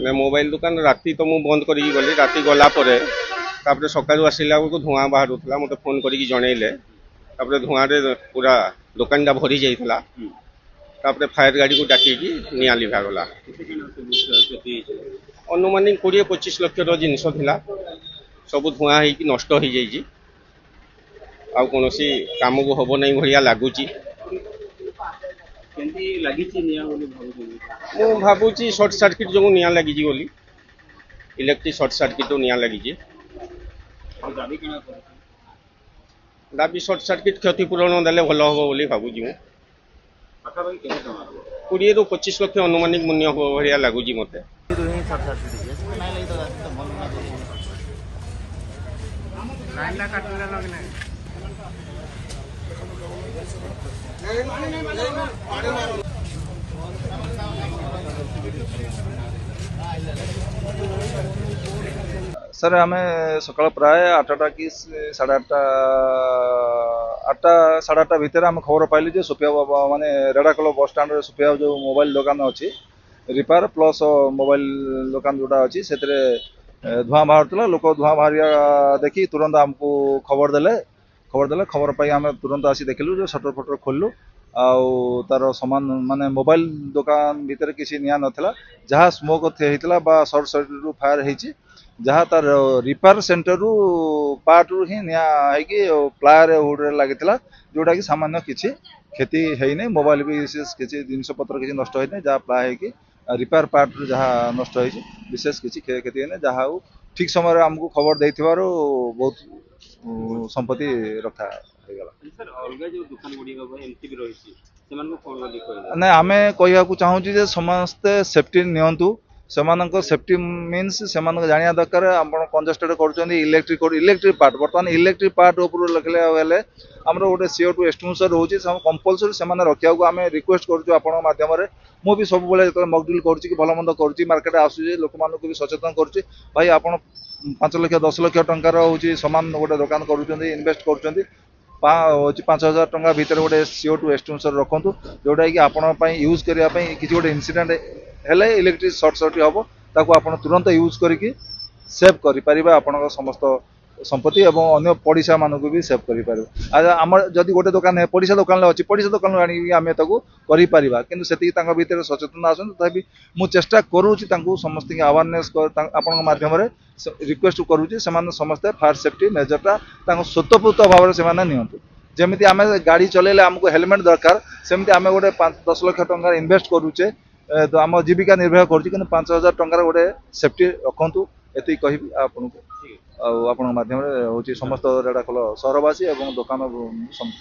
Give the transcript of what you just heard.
ना मोबाइल दुकान राति तो मुझे बंद करी गली राति गला सकाळू आसला बेलू धुआं बाहर मत फोन करके जनइले धुआं पूरा दुकानटा भरी जाइला फायर गाड़ी को डाक निआ लिभागला अनुमानिक 20-25 लाख जिनस सब धुआं हो नष्ट हो जाइए आ कौन कम को हम नहीं भाया लगुच भावुची सर्ट सर्किट जो निआ लगी बोली इलेक्ट्रिक सर्ट सर्किट निआ लगी दाबी सर्ट सर्किट क्षतिपूरण देले भल हम बोली भावुची मु 20-25 लाख अनुमानिक मूल्य हम भाया लगुच मत सर आम सका प्राय 8टा कि 8:30 8:30 भितर आम खबर पाइलु जे सोफिया माने रेडाकल बस स्टाण्ड सोफिया जो मोबाइल दुकान अच्छी रिपेयर प्लस मोबाइल दुकान जोटा अच्छी से धुआं बाहर लोक धुआं बाहर देखी तुरंत आमको खबर देले खबर पाई आम तुरंत आसी देखिलु जो शटर फटर खोलु आउ तार सामान माने मोबाइल दुकान भीतर किसी निया नथिला जहाँ स्मोक होता बा सर्ट सर्किट रु फायर होती जहाँ तार रिपेयर सेंटर रु पार्ट रु ही निया प्लायर हुड लगी जोटा कि सामान्य किसी क्षति है मोबाइल भी विशेष किसी जिनस पत्र किसी नष्ट होना जहाँ प्लाय हो रिपेयर पार्ट रु जहाँ नष्ट हो विशेष किसी क्षति है जहाँ ठीक समय आमको खबर दे बहुत संपत्ति रखा ना आम कह चाहूँ समस्ते सेफ्टी नियंतु सेफ्टी मीन्स से जाना दरकार आप कंजेस्टेड कर इलेक्ट्रिक पार्ट बर्तमान इलेक्ट्रिक पार्ट ऊपर लगे आम गोटे CO2 एक्सटिंग्विशर रोचे कंपलसरी से रखा आम रिक्वेस्ट करमध्यम मुझे सब मक ड्रिल कर भल मंद कर मार्केट आसूँ लोक मानक भी सचेतन कर भाई आप 5 लाख 10 लाख टंकार हूँ सामान गोटे दुकान कर इनभेस्ट कर 5,000 टंका भितर गोटे CO2 एक्सटिंग्विशर रखु जोटा कि आपण यूज करने किसी गोटे इनसीडेंट हेले इलेक्ट्रिक सर्ट सर्किट हम ताकू आप तुरंत यूज करके सेव कर आपण समस्त संपत्ति और अन्य पड़िशा मानक भी सेव कर आम जदि गोटे दुकान है पड़िशा दुकान अच्छी पड़िशा दुकान आम कर कि भीतर सचेतन आस तथापि मुझे चेष्टा करुँच समस्त अवेयरनेस आपण मध्यम रिक्वेस्ट करुँच समस्ते फायर सेफ्टी मेजरटा स्वतःपूत भाव से नियंतु जमी आम गाड़ी चलेले आमको हेलमेट दरकार सेमती आम गोटे 10 लाख टंका इनभेस्ट करुचे तो आम जीविका निर्वाह कर 5,000 टंकार गोटे सेफ्टी रखु ये कह आपन को माध्यम समस्त रेडाखोल सहरवासी और दुकान समस्त